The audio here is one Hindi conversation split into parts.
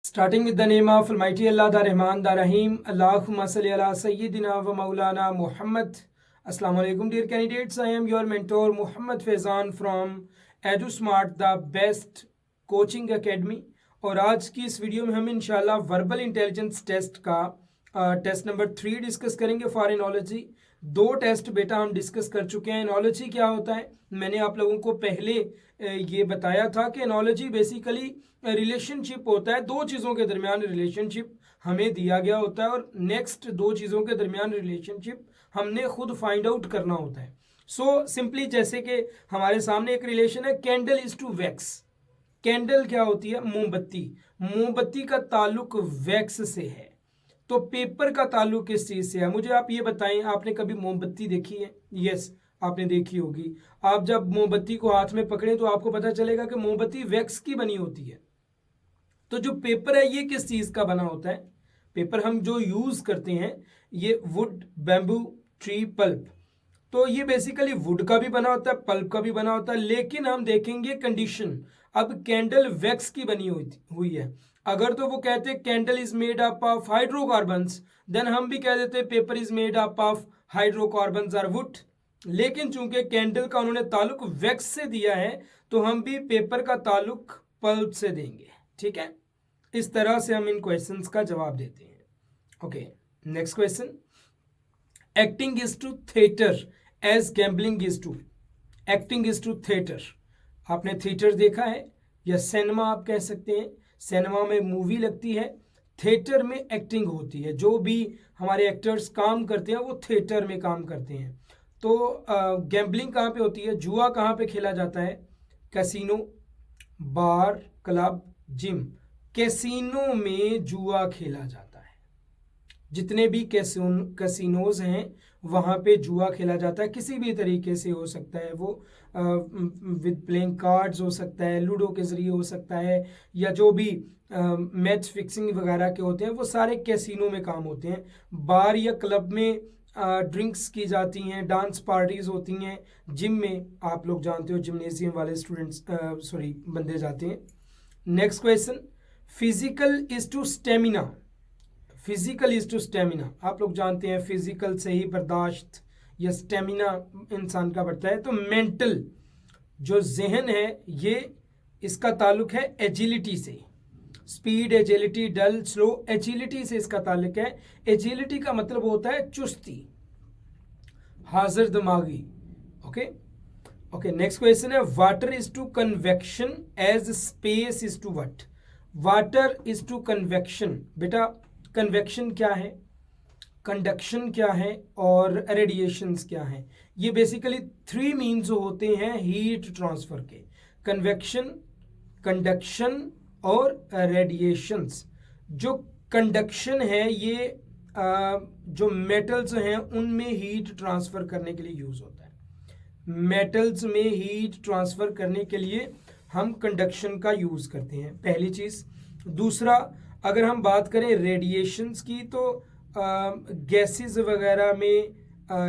Starting with the name of Almighty Allah, the Rahman, the Rahim. Allahumma salli ala Sayyidina wa Maulana Muhammad. Assalamu alaikum, dear candidates. I am your mentor Muhammad Faizan from EduSmart, the best coaching academy. और आज की इस वीडियो में हम इंशाल्लाह वर्बल इंटेलिजेंस टेस्ट का टेस्ट नंबर 3 डिस्कस करेंगे फॉर एनोलॉजी। 2 टेस्ट बेटा हम डिस्कस कर चुके हैं। एनोलॉजी क्या होता है, मैंने आप लोगों को पहले ये बताया था कि एनोलॉजी बेसिकली रिलेशनशिप होता है, 2 चीज़ों के दरमियान रिलेशनशिप हमें दिया गया होता है और नेक्स्ट 2 चीज़ों के दरमियान रिलेशनशिप हमने खुद फाइंड आउट करना होता है। सो सिंपली जैसे कि हमारे सामने एक रिलेशन है, candle is to wax. Candle क्या होती है, मोमबत्ती। मोमबत्ती का ताल्लुक वैक्स से है, तो पेपर का ताल्लुक किस चीज़ से है? मुझे आप ये बताएं, आपने कभी मोमबत्ती देखी है? यस, आपने देखी होगी। आप जब मोमबत्ती को हाथ में पकड़ें तो आपको पता चलेगा कि मोमबत्ती वैक्स की बनी होती है। तो जो पेपर है ये किस चीज़ का बना होता है? पेपर हम जो यूज़ करते हैं ये वुड, बैम्बू, ट्री, पल्प, तो ये बेसिकली वुड का भी बना होता है, पल्प का भी बना होता है। लेकिन हम देखेंगे कंडीशन, अब कैंडल वैक्स की बनी हुई है। अगर तो वो कहते हैं candle is made up of hydrocarbons, then हम भी कह देते हैं paper is made up of hydrocarbons और वुड। लेकिन चूंकि कैंडल का उन्होंने ताल्लुक वैक्स से दिया है तो हम भी पेपर का ताल्लुक पल्प से देंगे। ठीक है, इस तरह से हम इन क्वेश्चंस का जवाब देते हैं। Okay, next question. Acting is to theatre as gambling is to. Acting is to theatre, आपने थिएटर देखा है या सिनेमा आप कह सकते हैं। सिनेमा में मूवी लगती है, थिएटर में एक्टिंग होती है। जो भी हमारे एक्टर्स काम करते हैं वो थिएटर में काम करते हैं। तो गैम्बलिंग कहाँ पे होती है, जुआ कहाँ पे खेला जाता है? कैसीनो, बार, क्लब, जिम। कैसीनो में जुआ खेला जाता है। जितने भी कैसीनोज हैं वहाँ पे जुआ खेला जाता है, किसी भी तरीके से हो सकता है। वो विद प्लेइंग कार्ड्स हो सकता है, लूडो के ज़रिए हो सकता है, या जो भी मैच फिक्सिंग वगैरह के होते हैं वो सारे कैसीनो में काम होते हैं। बार या क्लब में ड्रिंक्स की जाती हैं, डांस पार्टीज होती हैं। जिम में आप लोग जानते हो जिम्नेजियम वाले स्टूडेंट्स बंदे जाते हैं। Next question. Physical is to stamina. Physical is to stamina, आप लोग जानते हैं फिजिकल से ही बर्दाश्त या स्टेमिना इंसान का बढ़ता है। तो मेंटल जो जहन है ये इसका ताल्लुक है एजिलिटी से। स्पीड, एजिलिटी, डल, स्लो, एजिलिटी से इसका ताल्लुक है। एजिलिटी का मतलब होता है चुस्ती, हाजिर दिमागी। ओके ओके, नेक्स्ट क्वेश्चन है। Water is to convection as space is to what. Water is to convection, बेटा कन्वेक्शन क्या है, कंडक्शन क्या है और रेडिएशंस क्या है? ये बेसिकली 3 मीन्स होते हैं हीट ट्रांसफर के, कन्वेक्शन, कंडक्शन और रेडिएशंस। जो कंडक्शन है ये जो मेटल्स हैं उनमें हीट ट्रांसफर करने के लिए यूज होता है। मेटल्स में हीट ट्रांसफर करने के लिए हम कंडक्शन का यूज करते हैं, पहली चीज। दूसरा, अगर हम बात करें रेडिएशंस की तो गैसेस वगैरह में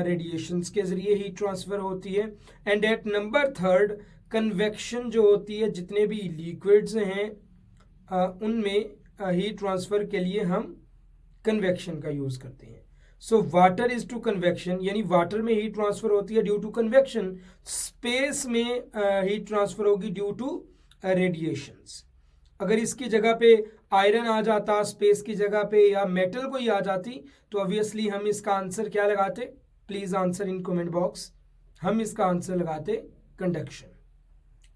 रेडिएशंस के ज़रिए हीट ट्रांसफ़र होती है। एंड एट नंबर 3 कन्वेक्शन जो होती है, जितने भी लिक्विड्स हैं उनमें हीट ट्रांसफ़र के लिए हम कन्वेक्शन का यूज़ करते हैं। So water is to convection, यानी वाटर में हीट ट्रांसफ़र होती है ड्यू टू कन्वेक्शन। स्पेस में हीट ट्रांसफ़र होगी ड्यू टू रेडिएशंस। अगर इसकी जगह पे आयरन आ जाता स्पेस की जगह पे, या मेटल कोई आ जाती, तो ऑब्वियसली हम इसका आंसर क्या लगाते? Please answer in comment box. हम इसका आंसर लगाते कंडक्शन,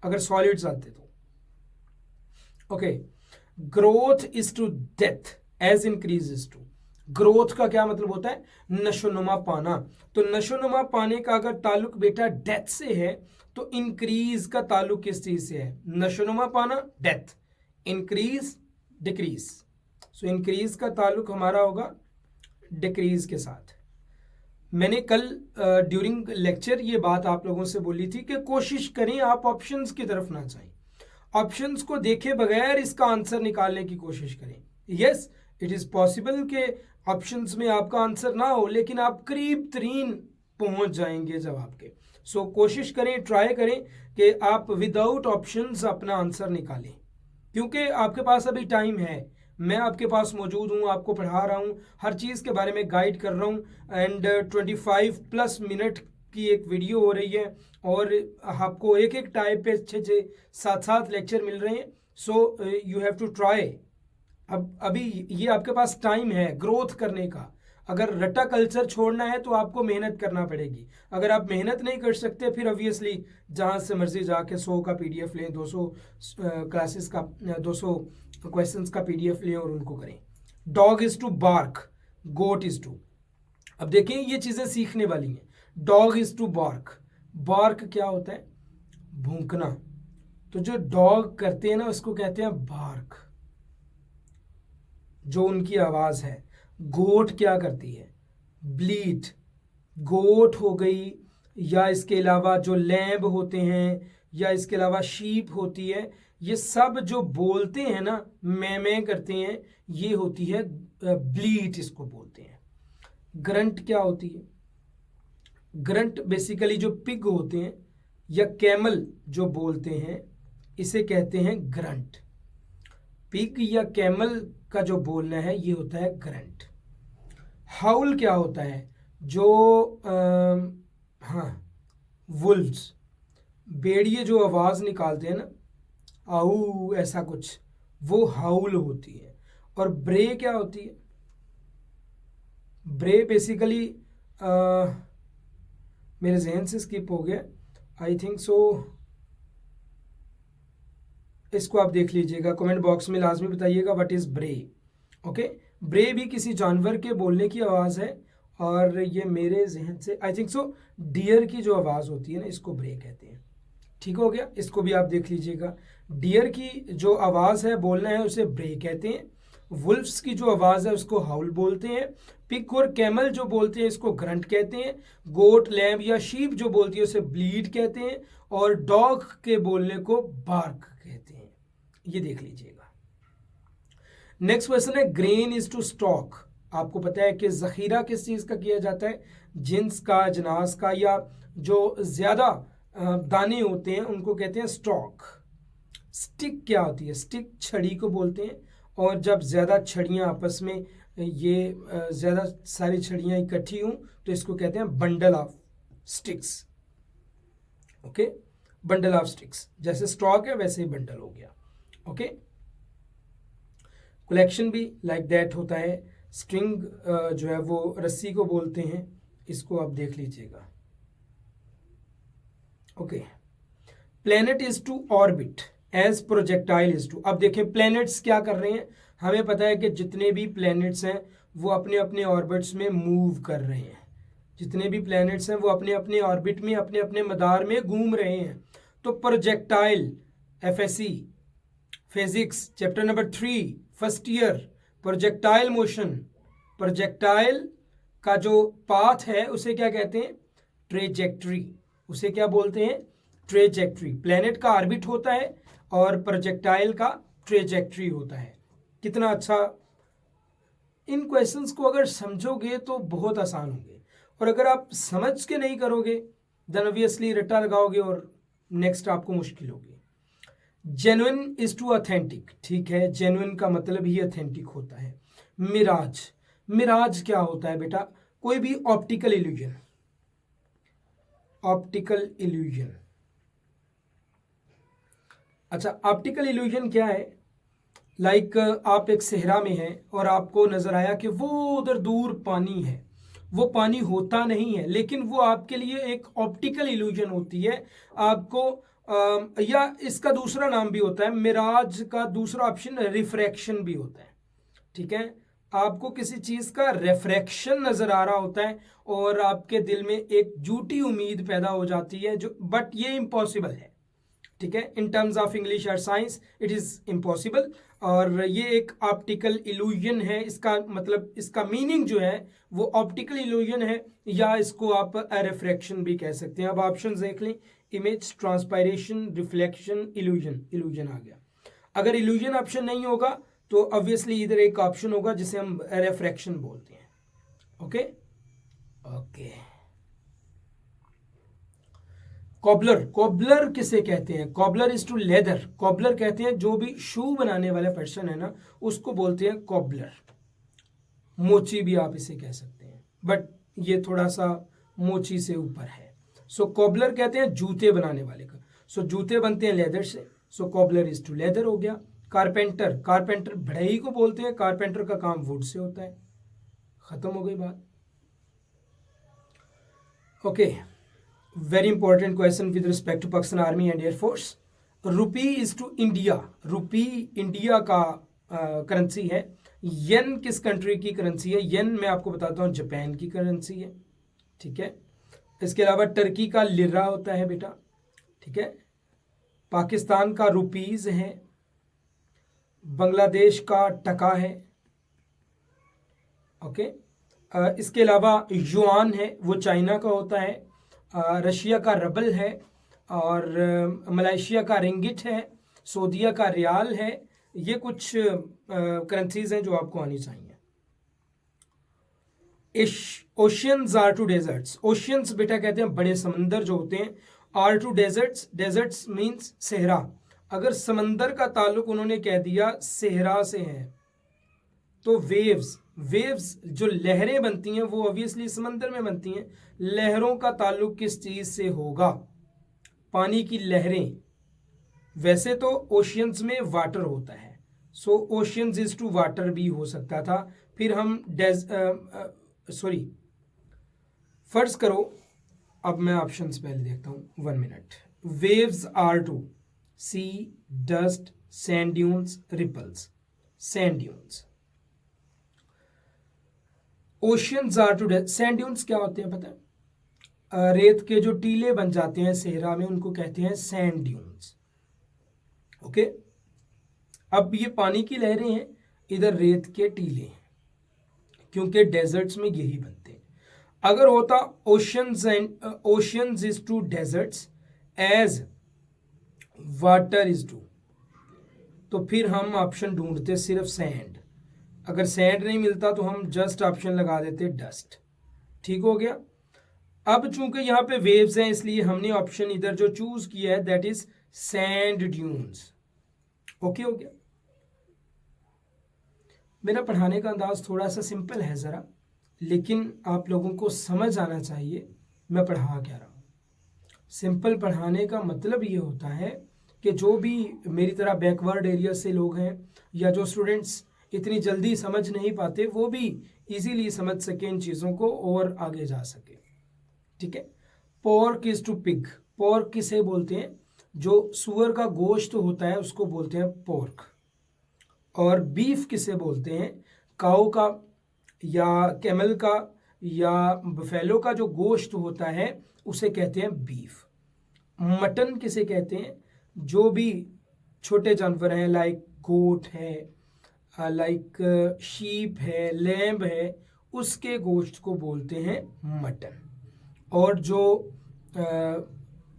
अगर सॉलिड्स आते तो। Okay, growth is to death as increase is to. Growth का क्या मतलब होता है? नशोनुमा पाना। तो नशोनुमा पाने का अगर ताल्लुक बेटा डेथ से है तो इंक्रीज का ताल्लुक किस चीज से है? नशोनुमा पाना, death, increase, decrease. So increase का ताल्लुक हमारा होगा डिक्रीज के साथ। मैंने कल ड्यूरिंग लेक्चर ये बात आप लोगों से बोली थी कि कोशिश करें आप ऑप्शंस की तरफ ना जाएं, ऑप्शंस को देखे बगैर इसका आंसर निकालने की कोशिश करें। यस, इट इज़ पॉसिबल कि ऑप्शंस में आपका आंसर ना हो, लेकिन आप करीब तरीन पहुंच जाएंगे जवाब के। सो कोशिश करें, ट्राई करें कि आप विदाउट ऑप्शंस अपना आंसर निकालें, क्योंकि आपके पास अभी टाइम है। मैं आपके पास मौजूद हूँ, आपको पढ़ा रहा हूँ, हर चीज़ के बारे में गाइड कर रहा हूँ। एंड 25+ मिनट की एक वीडियो हो रही है और आपको एक एक टाइप पे 6-7 लेक्चर मिल रहे हैं। So you have to try. अब अभी ये आपके पास टाइम है ग्रोथ करने का। अगर रट्टा कल्चर छोड़ना है तो आपको मेहनत करना पड़ेगी। अगर आप मेहनत नहीं कर सकते फिर ऑब्वियसली जहाँ से मर्जी जाके 100 का PDF लें, 200 क्लासेस का 200 क्वेश्चंस का PDF लें और उनको करें। Dog is to bark, goat is to. अब देखें ये चीज़ें सीखने वाली हैं। Dog is to bark, bark क्या होता है? भौंकना। तो जो डॉग करते हैं ना उसको कहते हैं बार्क, जो उनकी आवाज़ है। गोट क्या करती है? ब्लीट। गोट हो गई, या इसके अलावा जो लैम्ब होते हैं, या इसके अलावा शीप होती है, ये सब जो बोलते हैं ना, मैं करते हैं, ये होती है ब्लीट, इसको बोलते हैं। ग्रंट क्या होती है? ग्रंट बेसिकली जो पिग होते हैं या कैमल जो बोलते हैं, इसे कहते हैं ग्रंट। पिग या कैमल का जो बोलना है ये होता है ग्रंट। हाउल क्या होता है? जो हाँ, वुल्व्स, भेड़िए जो आवाज़ निकालते हैं ना, आऊ ऐसा कुछ, वो हाउल होती है। और ब्रे क्या होती है? ब्रे बेसिकली मेरे जहन से स्किप हो गया, आई थिंक सो। इसको आप देख लीजिएगा, कमेंट बॉक्स में लाजमी बताइएगा व्हाट इज़ ब्रे। ओके, ब्रे भी किसी जानवर के बोलने की आवाज़ है। और ये मेरे जहन से आई थिंक सो डियर की जो आवाज़ होती है ना, इसको ब्रे कहते हैं। ठीक हो गया, इसको भी आप देख लीजिएगा। डियर की जो आवाज़ है, बोलना है, उसे ब्रे कहते हैं। वुल्फ्स की जो आवाज़ है उसको हाउल बोलते हैं। पिग और कैमल जो बोलते हैं इसको ग्रंट कहते हैं। गोट, लैम्ब या शीप जो बोलती है उसे ब्लीड कहते हैं। और डॉग के बोलने को बार्क कहते हैं। ये देख लीजिएगा। नेक्स्ट क्वेश्चन है ग्रेन इज टू स्टॉक। आपको पता है कि जखीरा किस चीज़ का किया जाता है? जिन्स का, जनास का, या जो ज़्यादा दाने होते हैं उनको कहते हैं स्टॉक। स्टिक क्या होती है? स्टिक छड़ी को बोलते हैं। और जब ज़्यादा छड़ियाँ आपस में, ये ज़्यादा सारी छड़ियाँ इकट्ठी हों तो इसको कहते हैं bundle of sticks. Okay, bundle of sticks. जैसे स्टॉक है वैसे ही बंडल हो गया। ओके, कलेक्शन भी लाइक दैट होता है। स्ट्रिंग जो है वो रस्सी को बोलते हैं, इसको आप देख लीजिएगा। Okay, planet is to orbit as projectile is to. अब देखें प्लैनेट्स क्या कर रहे हैं। हमें पता है कि जितने भी प्लैनेट्स हैं वो अपने अपने ऑर्बिट्स में मूव कर रहे हैं। जितने भी प्लैनेट्स हैं वो अपने अपने ऑर्बिट में, अपने अपने मदार में घूम रहे हैं। तो projectile, FSC physics chapter number 3 first year, projectile motion. Projectile का जो पाथ है उसे क्या कहते हैं? ट्रेजेक्ट्री। उसे क्या बोलते हैं? ट्रेजेक्ट्री। प्लैनेट का ऑर्बिट होता है और प्रोजेक्टाइल का ट्रेजेक्ट्री होता है। कितना अच्छा! इन क्वेश्चंस को अगर समझोगे तो बहुत आसान होंगे, और अगर आप समझ के नहीं करोगे देन ऑब्वियसली रट्टा लगाओगे और नेक्स्ट आपको मुश्किल होगी। Genuine is to authentic. ठीक है, जेन्युइन का मतलब ही ऑथेंटिक होता है। मिराज, मिराज क्या होता है बेटा? कोई भी ऑप्टिकल इल्यूजन। ऑप्टिकल इल्यूजन, अच्छा ऑप्टिकल इल्यूजन क्या है? लाइक आप एक सहरा में हैं और आपको नजर आया कि वो उधर दूर पानी है। वो पानी होता नहीं है, लेकिन वो आपके लिए एक ऑप्टिकल इल्यूजन होती है। आपको या इसका दूसरा नाम भी होता है, मिराज का दूसरा ऑप्शन रिफ्रैक्शन भी होता है। ठीक है, आपको किसी चीज़ का रिफ्रैक्शन नज़र आ रहा होता है और आपके दिल में एक झूठी उम्मीद पैदा हो जाती है, जो बट ये इम्पॉसिबल है। ठीक है, इन टर्म्स ऑफ इंग्लिश और साइंस इट इज़ इम्पॉसिबल। और ये एक ऑप्टिकल इल्यूजन है। इसका मतलब, इसका मीनिंग जो है वो ऑप्टिकल इल्यूजन है, या इसको आप रिफ्रैक्शन भी कह सकते हैं। अब ऑप्शन देख लें, image, transpiration, reflection, illusion. Illusion आ गया। अगर इल्यूजन ऑप्शन नहीं होगा तो ऑब्वियसली इधर एक ऑप्शन होगा जिसे हम रिफ्रैक्शन बोलते हैं। ओके ओके, कॉबलर, कॉबलर किसे कहते हैं? Cobbler is to leather, cobbler कहते हैं जो भी शू बनाने वाला पर्सन है ना, उसको बोलते हैं कॉबलर। मोची भी आप इसे कह सकते हैं, बट ये थोड़ा सा मोची से ऊपर है। सो कॉबलर कहते हैं जूते बनाने वाले का। सो जूते बनते हैं लेदर से, सो कॉबलर इज टू लेदर हो गया। कारपेंटर, कारपेंटर बढ़ई को बोलते हैं, कारपेंटर का काम वुड से होता है। खत्म हो गई बात। Okay, very important question with respect to Pakistan army and air force. Rupee is to India, rupee India का करेंसी है। येन किस कंट्री की करेंसी है? येन मैं आपको बताता हूँ जापान की करेंसी है, ठीक है। इसके अलावा टर्की का लिरा होता है बेटा, ठीक है। पाकिस्तान का रुपीज है, बांग्लादेश का टका है, ओके। इसके अलावा युआन है, वो चाइना का होता है। रशिया का रबल है, और मलेशिया का रिंगिट है, सऊदीया का रियाल है। ये कुछ करेंसीज हैं जो आपको आनी चाहिए। Oceans are to deserts, oceans बेटा कहते हैं बड़े समंदर जो होते हैं। Are to deserts, deserts means सेहरा। अगर समंदर का ताल्लुक उन्होंने कह दिया सेहरा से है, तो वेव्स, वेव्स जो लहरें बनती हैं वो ऑब्वियसली समंदर में बनती हैं। लहरों का ताल्लुक किस चीज से होगा? पानी की लहरें। वैसे तो ओशियंस में वाटर होता है, सो ओशियंस इज टू वाटर भी हो सकता था। फिर हम फर्ज करो, अब मैं ऑप्शंस पहले देखता हूं, 1 minute. Waves are to sea, dust, sand dunes, ripples. Sand dunes, oceans are to desk. Sand dunes क्या होते हैं पता है? रेत के जो टीले बन जाते हैं सेहरा में, उनको कहते हैं सैंड ड्यून्स, ओके। अब ये पानी की लहरें हैं, इधर रेत के टीले हैं, क्योंकि डेजर्ट्स में यही बनते हैं। अगर होता oceans and oceans is to deserts as water is to, तो फिर हम ऑप्शन ढूंढते सिर्फ सैंड। अगर सैंड नहीं मिलता तो हम जस्ट ऑप्शन लगा देते डस्ट। ठीक हो गया। अब चूंकि यहाँ पे वेव्स हैं, इसलिए हमने ऑप्शन इधर जो चूज किया है that is sand dunes. Okay हो गया। मेरा पढ़ाने का अंदाज थोड़ा सा सिंपल है ज़रा, लेकिन आप लोगों को समझ आना चाहिए मैं पढ़ा क्या रहा हूँ। सिंपल पढ़ाने का मतलब ये होता है कि जो भी मेरी तरह बैकवर्ड एरिया से लोग हैं, या जो स्टूडेंट्स इतनी जल्दी समझ नहीं पाते, वो भी इजीली समझ सके इन चीज़ों को और आगे जा सके, ठीक है। Pork is to pig, pork किसे बोलते हैं? जो सुअर का गोश्त होता है उसको बोलते हैं पोर्क। और बीफ किसे बोलते हैं? काऊ का या कैमल का या बफेलो का जो गोश्त होता है उसे कहते हैं बीफ। मटन किसे कहते हैं? जो भी छोटे जानवर हैं, लाइक गोट है, लाइक शीप है, लैम्ब है, उसके गोश्त को बोलते हैं मटन। और जो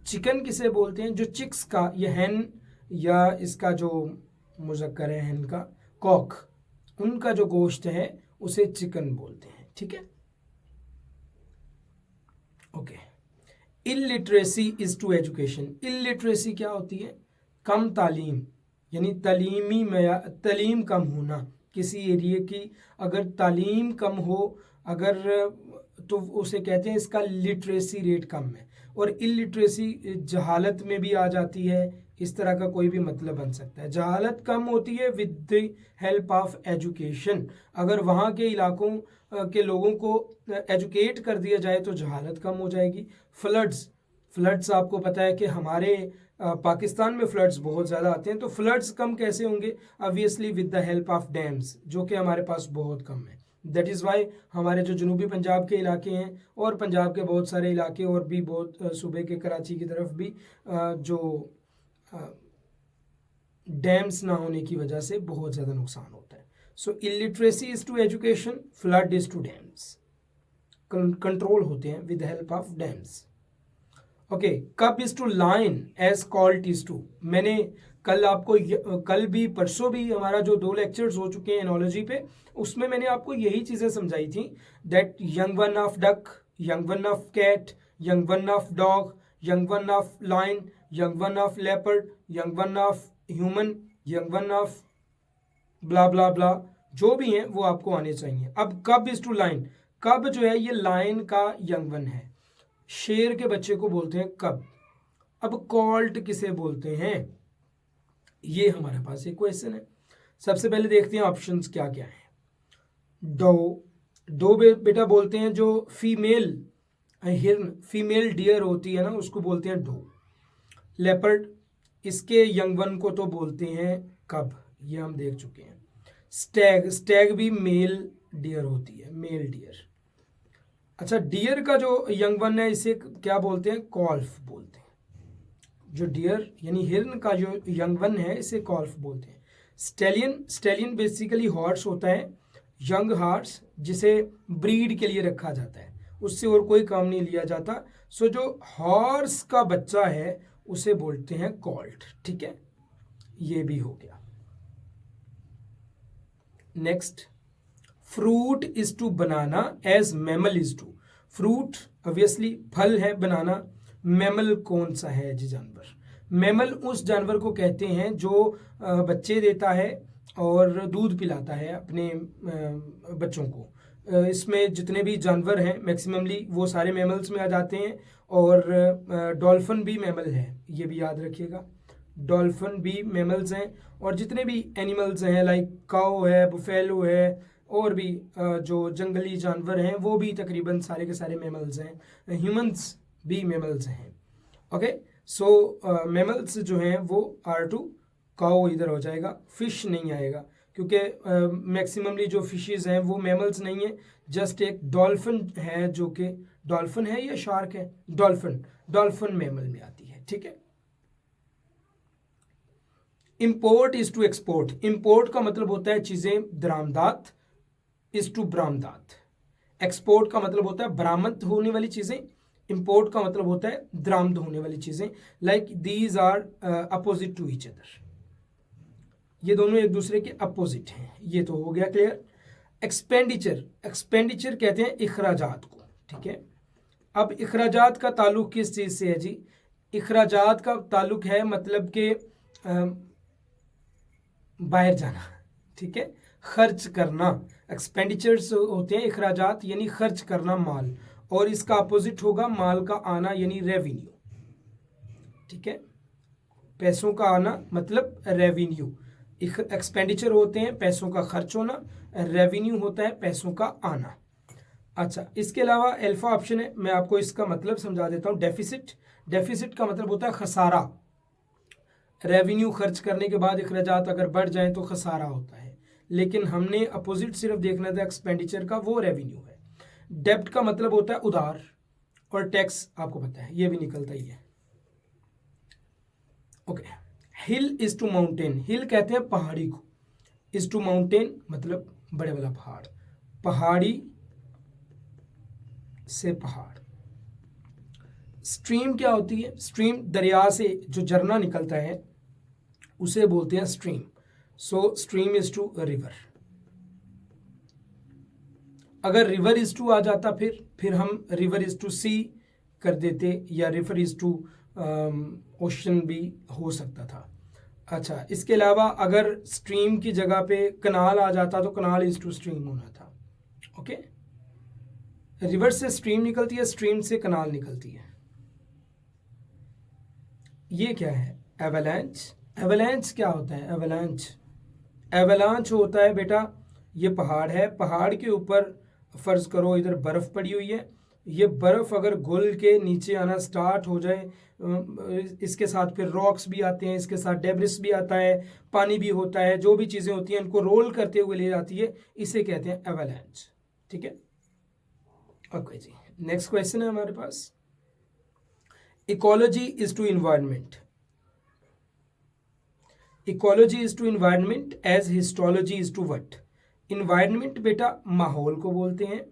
चिकन किसे बोलते हैं? जो चिक्स का, ये हैन या इसका जो मुज़क्कर है हैन का, कॉक, उनका जो गोश्त है उसे चिकन बोलते हैं, ठीक है। Okay. Illiteracy is to education, illiteracy क्या होती है? कम तालीम, यानी तालीम कम होना। किसी एरिया की अगर तालीम कम हो, अगर तो उसे कहते हैं इसका लिटरेसी रेट कम है। और इलिटरेसी जहालत में भी आ जाती है, इस तरह का कोई भी मतलब बन सकता है। जहालत कम होती है with the help of education. अगर वहाँ के इलाकों के लोगों को एजुकेट कर दिया जाए तो जहालत कम हो जाएगी। फ्लड्स आपको पता है कि हमारे पाकिस्तान में फ्लड्स बहुत ज़्यादा आते हैं, तो फ्लड्स कम कैसे होंगे? Obviously with the help of dams, जो कि हमारे पास बहुत कम है। दैट इज़ वाई हमारे जो जनूबी पंजाब के इलाके हैं और पंजाब के बहुत सारे इलाके और भी बहुत सूबे के कराची की तरफ भी जो डैम्स ना होने की वजह से बहुत ज़्यादा नुकसान होता है। So illiteracy is to education, flood is to dams. Control होते हैं with help of dams. Okay. Cub is to lion as colt is to. मैंने कल आपको कल भी परसों भी हमारा जो 2 लेक्चर्स हो चुके हैं एनोलॉजी पे, उसमें मैंने आपको यही चीज़ें समझाई थी that young one of duck, young one of cat, young one of dog, young one of lion, young one of leopard, young one of human, young one of blah blah blah, जो भी हैं वो आपको आने चाहिए। अब कब इज टू लाइन, कब जो है ये लायन का यंग वन है, शेर के बच्चे को बोलते हैं कब। अब कॉल्ट किसे बोलते हैं, ये हमारे पास एक क्वेश्चन है। सबसे पहले देखते हैं ऑप्शंस क्या क्या है। दो बेटा बोलते हैं जो फीमेल हिरन, फीमेल डियर होती है ना, उसको बोलते हैं डो। लेपर्ड, इसके यंग वन को तो बोलते हैं कब, ये हम देख चुके हैं। स्टैग, स्टैग भी मेल डियर होती है, मेल डियर। अच्छा, डियर का जो यंग वन है इसे क्या बोलते हैं, कॉल्फ बोलते हैं। जो डियर यानी हिरन का जो यंग वन है इसे कॉल्फ बोलते हैं। स्टेलियन, स्टेलियन बेसिकली हॉर्स होता है, यंग हॉर्स, जिसे ब्रीड के लिए रखा जाता है, उससे और कोई काम नहीं लिया जाता। सो जो हॉर्स का बच्चा है उसे बोलते हैं कॉल्ट। ठीक है, ये भी हो गया। Next, fruit is to banana as mammal is to. Fruit obviously फल है, बनाना। मैमल कौन सा है जी जानवर, मैमल उस जानवर को कहते हैं जो बच्चे देता है और दूध पिलाता है अपने बच्चों को। इसमें जितने भी जानवर हैं मैक्सिममली वो सारे मैमल्स में आ जाते हैं, और डॉल्फिन भी मैमल है, ये भी याद रखिएगा। डॉल्फिन भी मैमल्स हैं, और जितने भी एनिमल्स हैं लाइक काऊ है, बुफेलो है, और भी जो जंगली जानवर हैं वो भी तकरीबन सारे के सारे मैमल्स हैं। ह्यूमंस भी मैमल्स हैं। ओके, सो मैमल्स जो हैं वो R2, काऊ इधर हो जाएगा, फिश नहीं आएगा क्योंकि मैक्सिममली जो फिशेस हैं वो मैमल्स नहीं है। जस्ट एक डॉल्फिन है, जो कि डॉल्फिन है या शार्क है, डॉल्फिन, डॉल्फिन मैमल में आती है। ठीक है। Import is to export, import का मतलब होता है चीजें दरामदात, इज टू बरामदात। एक्सपोर्ट का मतलब होता है बरामद होने वाली चीजें, इंपोर्ट का मतलब होता है दरामद होने वाली चीजें। Like these are opposite to each other, ये दोनों एक दूसरे के अपोजिट हैं। ये तो हो गया क्लियर। एक्सपेंडिचर, एक्सपेंडिचर कहते हैं इखराजात को। ठीक है, अब इखराजात का ताल्लुक किस चीज से है जी, इखराजात का ताल्लुक है मतलब के बाहर जाना। ठीक है, खर्च करना, एक्सपेंडिचर्स होते हैं इखराजात यानी खर्च करना माल, और इसका अपोजिट होगा माल का आना यानी रेवेन्यू। ठीक है, पैसों का आना मतलब रेवेन्यू। एक्सपेंडिचर होते हैं पैसों का खर्च होना, रेवेन्यू होता है पैसों का आना। अच्छा, इसके अलावा अल्फा ऑप्शन है, मैं आपको इसका मतलब समझा देता हूँ। डेफिसिट, डेफिसिट का मतलब होता है खसारा। रेवेन्यू खर्च करने के बाद अखराजात अगर बढ़ जाए तो खसारा होता है, लेकिन हमने अपोजिट सिर्फ देखना था एक्सपेंडिचर का, वो रेवेन्यू है। डेब्ट का मतलब होता है उधार, और टैक्स आपको पता है ये भी निकलता ही है। Okay, hill is to mountain, hill कहते हैं पहाड़ी को, इज टू माउंटेन मतलब बड़े वाला पहाड़, पहाड़ी से पहाड़। स्ट्रीम क्या होती है, स्ट्रीम दरिया से जो झरना निकलता है उसे बोलते हैं stream. So stream is to river. अगर रिवर इज टू आ जाता फिर हम रिवर इज टू सी कर देते, या रिवर इज टू ओशन भी हो सकता था। अच्छा, इसके अलावा अगर स्ट्रीम की जगह पे कनाल आ जाता तो कनाल इज टू स्ट्रीम होना था। ओके, रिवर से स्ट्रीम निकलती है, स्ट्रीम से कनाल निकलती है। ये क्या है, एवलांच। एवलांच क्या होता है, एवलांच, एवलांच होता है बेटा, ये पहाड़ है, पहाड़ के ऊपर फर्ज करो इधर बर्फ पड़ी हुई है, ये बर्फ अगर घुल के नीचे आना स्टार्ट हो जाए, इसके साथ फिर रॉक्स भी आते हैं, इसके साथ डेब्रिस भी आता है, पानी भी होता है, जो भी चीज़ें होती हैं इनको रोल करते हुए ले जाती है, इसे कहते हैं एवलांच। ठीक है, ओके जी, नेक्स्ट क्वेश्चन है हमारे पास, ecology is to environment. Ecology is to environment as histology is to what. Environment बेटा माहौल को बोलते हैं,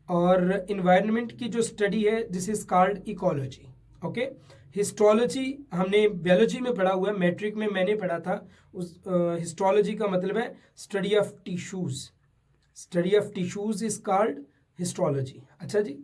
और इन्वायरमेंट की जो स्टडी है this is called ecology. Okay, histology हमने बायोलॉजी में पढ़ा हुआ है, मैट्रिक में मैंने पढ़ा था। उस हिस्टोलॉजी का मतलब है study of tissues, study of tissues is called histology. अच्छा जी,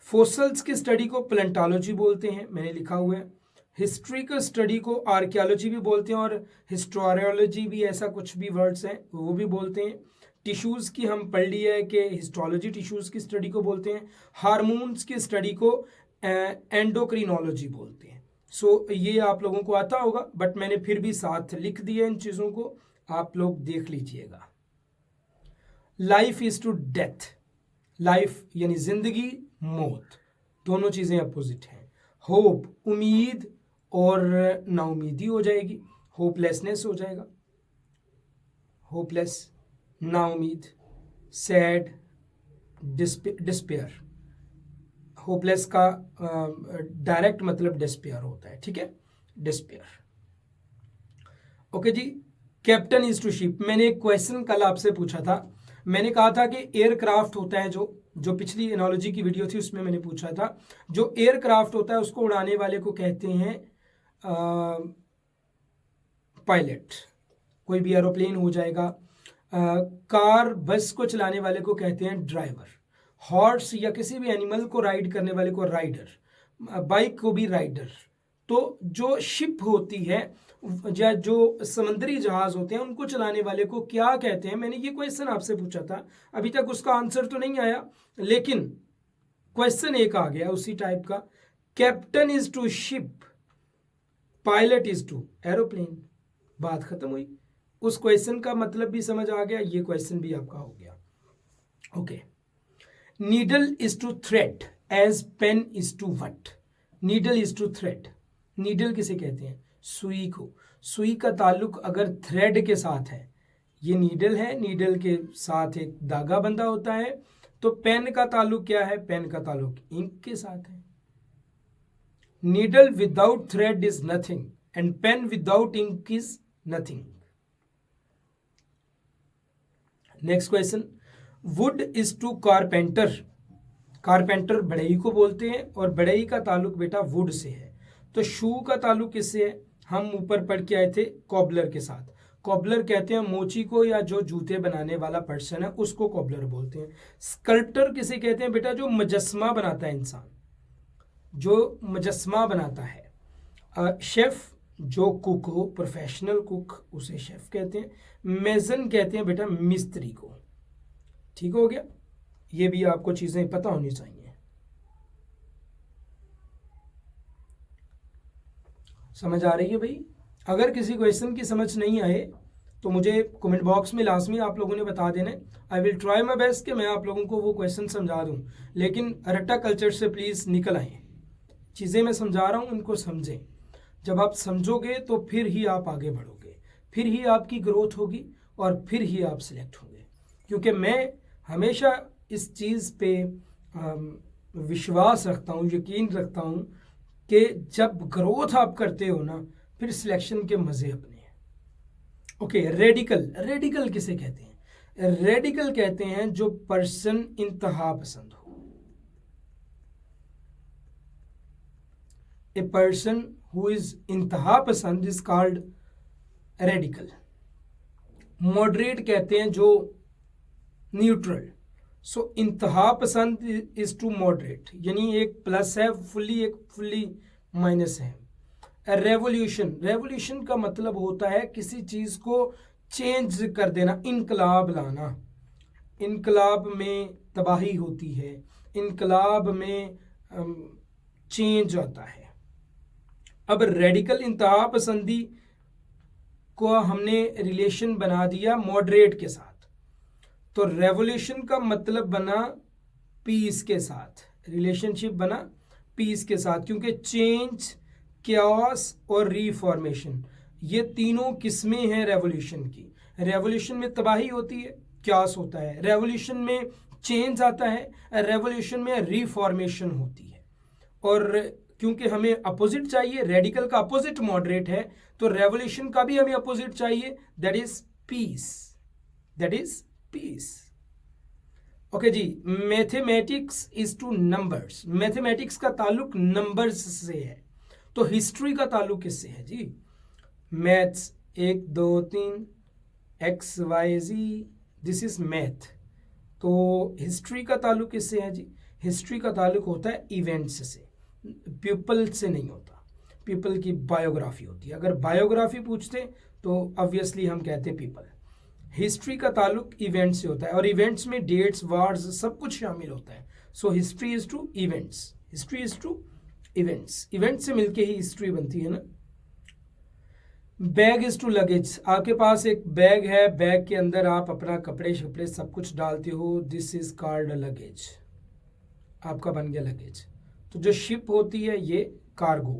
फोसल्स की स्टडी को प्लेंटोलॉजी बोलते हैं, मैंने लिखा हुआ है। हिस्ट्री की स्टडी को आर्कियोलॉजी भी बोलते हैं, और हिस्टोरियोलॉजी भी, ऐसा कुछ भी वर्ड्स हैं वो भी बोलते हैं। टिश्यूज़ की हम पढ़ लिया है कि हिस्टोलॉजी टिश्यूज़ की स्टडी को बोलते हैं। हार्मोन्स की स्टडी को एंडोक्रिनोलॉजी बोलते हैं। सो ये आप लोगों को आता होगा, बट मैंने फिर भी साथ लिख दिया इन चीज़ों को, आप लोग देख लीजिएगा। Life is to death, life यानी जिंदगी, मौत, दोनों चीज़ें अपोजिट हैं। होप उम्मीद और नाउमीदी हो जाएगी, होपलेसनेस हो जाएगा, होपलेस, नाउमीद, सैड, डिस्पेयर। होपलेस का डायरेक्ट मतलब डिस्पेयर होता है, ठीक है, डिस्पेयर। ओके जी, कैप्टन इज टू शिप। मैंने एक क्वेश्चन कल आपसे पूछा था, मैंने कहा था कि एयरक्राफ्ट होता है, जो पिछली एनोलॉजी की वीडियो थी उसमें मैंने पूछा था, जो एयरक्राफ्ट होता है उसको उड़ाने वाले को कहते हैं पायलट। कोई भी एरोप्लेन हो जाएगा। कार बस को चलाने वाले को कहते हैं ड्राइवर। हॉर्स या किसी भी एनिमल को राइड करने वाले को राइडर। बाइक को भी राइडर। तो जो शिप होती है या जो समुद्री जहाज होते हैं उनको चलाने वाले को क्या कहते हैं? मैंने ये क्वेश्चन आपसे पूछा था, अभी तक उसका आंसर तो नहीं आया, लेकिन क्वेश्चन एक आ गया उसी टाइप का। Captain is to ship, pilot is to aeroplane. बात खत्म हुई, उस क्वेश्चन का मतलब भी समझ आ गया, ये क्वेश्चन भी आपका हो गया। Okay, needle is to thread as pen is to what. Needle is to thread, needle किसे कहते हैं? सुई को। सुई का ताल्लुक अगर थ्रेड के साथ है, ये नीडल है, नीडल के साथ एक धागा बंधा होता है। तो पेन का ताल्लुक क्या है? पेन का ताल्लुक इंक के साथ है। Needle without thread is nothing and pen without ink is nothing. Next question, wood is to carpenter. Carpenter बढ़ई को बोलते हैं और बढ़ई का ताल्लुक बेटा वुड से है। तो शू का ताल्लुक किससे है? हम ऊपर पढ़ के आए थे कॉबलर के साथ। कॉबलर कहते हैं मोची को, या जो जूते बनाने वाला पर्सन है उसको कॉबलर बोलते हैं। स्कल्प्टर किसे कहते हैं बेटा? जो मुजस्मा बनाता है इंसान, जो मुजस्मा बनाता है। शेफ जो कुक हो, प्रोफेशनल कुक, उसे शेफ कहते हैं। मेजन कहते हैं बेटा मिस्त्री को। ठीक हो गया, ये भी आपको चीजें पता होनी चाहिए। समझ आ रही है भाई? अगर किसी क्वेश्चन की समझ नहीं आए तो मुझे कमेंट बॉक्स में लाजमी आप लोगों ने बता देना। I will try my best कि मैं आप लोगों को वो क्वेश्चन समझा दूं, लेकिन रट्टा कल्चर से प्लीज़ निकल आए। चीज़ें मैं समझा रहा हूँ, उनको समझें। जब आप समझोगे तो फिर ही आप आगे बढ़ोगे, फिर ही आपकी ग्रोथ होगी और फिर ही आप सिलेक्ट होंगे। क्योंकि मैं हमेशा इस चीज़ पे विश्वास रखता हूँ, यकीन रखता हूँ कि जब ग्रोथ आप करते हो ना, फिर सिलेक्शन के मज़े अपने हैं। Okay, radical. रेडिकल किसे कहते हैं? रेडिकल कहते हैं जो पर्सन इंतहा पसंद हो। ए पर्सन हु इज इंतहा पसंद इज कॉल्ड रेडिकल। मॉडरेट कहते हैं जो न्यूट्रल। सो इंतहा पसंद इज टू मॉडरेट, यानी एक प्लस है फुल्ली, एक फुल्ली माइनस है। रेवोल्यूशन, रेवोल्यूशन का मतलब होता है किसी चीज़ को चेंज कर देना, इनकलाब लाना। इनकलाब में तबाही होती है, इनकलाब में चेंज आता है। अब रेडिकल इंतहा पसंदी को हमने रिलेशन बना दिया मॉडरेट के साथ, तो रेवोल्यूशन का मतलब बना पीस के साथ, रिलेशनशिप बना पीस के साथ। क्योंकि चेंज, क्यास और रीफॉर्मेशन, ये तीनों किस्में हैं रेवोल्यूशन की। रेवोल्यूशन में तबाही होती है, क्यास होता है। रेवोल्यूशन में चेंज आता है, रेवोल्यूशन में रीफॉर्मेशन होती है। और क्योंकि हमें अपोजिट चाहिए, रेडिकल का अपोजिट मॉडरेट है, तो रेवोल्यूशन का भी हमें अपोजिट चाहिए, that is peace, that is peace. Okay जी, mathematics is to numbers. Mathematics का ताल्लुक नंबर्स से है, तो हिस्ट्री का ताल्लुक किससे है जी? Maths 1 2 3 X Y Z, this is math. तो हिस्ट्री का ताल्लुक किससे है जी? हिस्ट्री का ताल्लुक होता है इवेंट्स से, पीपल से नहीं होता। पीपल की बायोग्राफी होती है। अगर बायोग्राफी पूछते तो ऑब्वियसली हम कहते पीपल। हिस्ट्री का ताल्लुक इवेंट से होता है और इवेंट्स में डेट्स, वार्स, सब कुछ शामिल होता है। So history is to events, history is to events. Event से मिलके ही हिस्ट्री बनती है ना। बैग इज टू लगेज, आपके पास एक बैग है, बैग के अंदर आप अपना कपड़े शपड़े सब कुछ डालते हो, दिस इज कॉल्ड लगेज, आपका बन गया लगेज। तो जो शिप होती है ये cargo,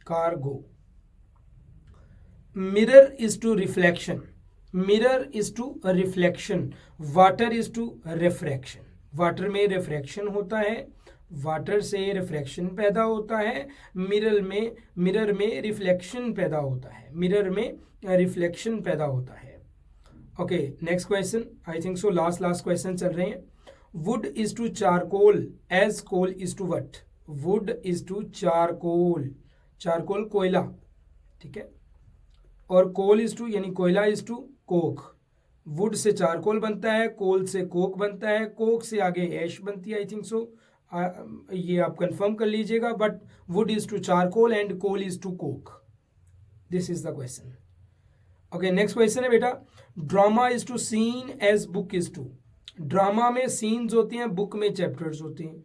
cargo. Mirror is to reflection, mirror is to reflection. Water is to refraction, water में रिफ्रैक्शन होता है, वाटर से रिफ्रैक्शन पैदा होता है। मिरर में रिफ्लेक्शन पैदा होता है, मिरर में रिफ्लेक्शन पैदा होता है। Okay, next question, I think so last question चल रहे हैं। Wood is to charcoal as coal is to what, wood is to charcoal, charcoal कोयला, ठीक है, और कोल इज टू यानी कोयला इज टू कोक। वुड से चारकोल बनता है, कोल से कोक बनता है, कोक से आगे ऐश बनती है, आई थिंक सो ये आप कंफर्म कर लीजिएगा। But wood is to charcoal and coal is to coke, this is the question. Okay, next question है बेटा, drama is to scene as book is to. Drama में सीन्स होते हैं, बुक में चैप्टर्स होते हैं।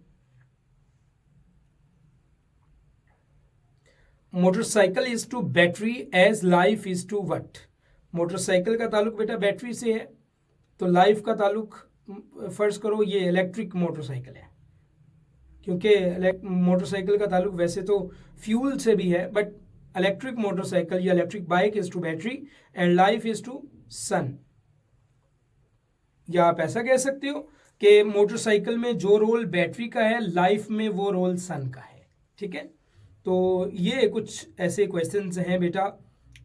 Motorcycle is to battery as life is to what. Motorcycle का ताल्लुक बेटा बैटरी से है, तो लाइफ का ताल्लुक फर्ज करो ये इलेक्ट्रिक मोटरसाइकिल है, क्योंकि मोटरसाइकिल का ताल्लुक वैसे तो फ्यूल से भी है, बट इलेक्ट्रिक मोटरसाइकिल या electric bike is to battery and life is to sun. या आप ऐसा कह सकते हो कि मोटरसाइकिल में जो रोल बैटरी का है, लाइफ में वो रोल सन का है, ठीक है। तो ये कुछ ऐसे क्वेश्चंस हैं बेटा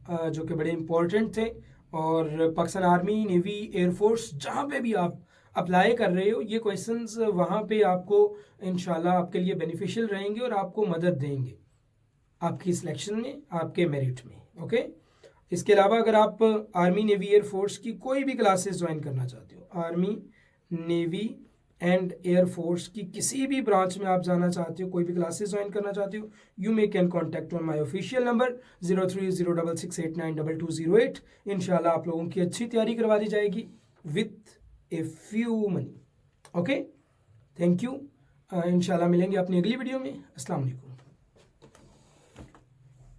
जो कि बड़े इंपॉर्टेंट थे, और पाकिस्तान आर्मी, नेवी, एयरफोर्स, जहाँ पे भी आप अप्लाई कर रहे हो, ये क्वेश्चंस वहाँ पे आपको इंशाल्लाह आपके लिए बेनिफिशियल रहेंगे और आपको मदद देंगे आपकी सिलेक्शन में, आपके मेरिट में। ओके, इसके अलावा अगर आप आर्मी, नेवी, एयरफोर्स की कोई भी क्लासेस ज्वाइन करना चाहते हो, आर्मी, नेवी एंड एयरफोर्स की किसी भी ब्रांच में आप जाना चाहते हो, कोई भी क्लासेस ज्वाइन करना चाहते हो, you may can contact on my official number 0306689208। इंशाल्लाह आप लोगों की अच्छी तैयारी करवा दी जाएगी with a few money. Okay, thank you. इंशाल्लाह मिलेंगे अपनी अगली वीडियो में। अस्सलाम वालेकुम।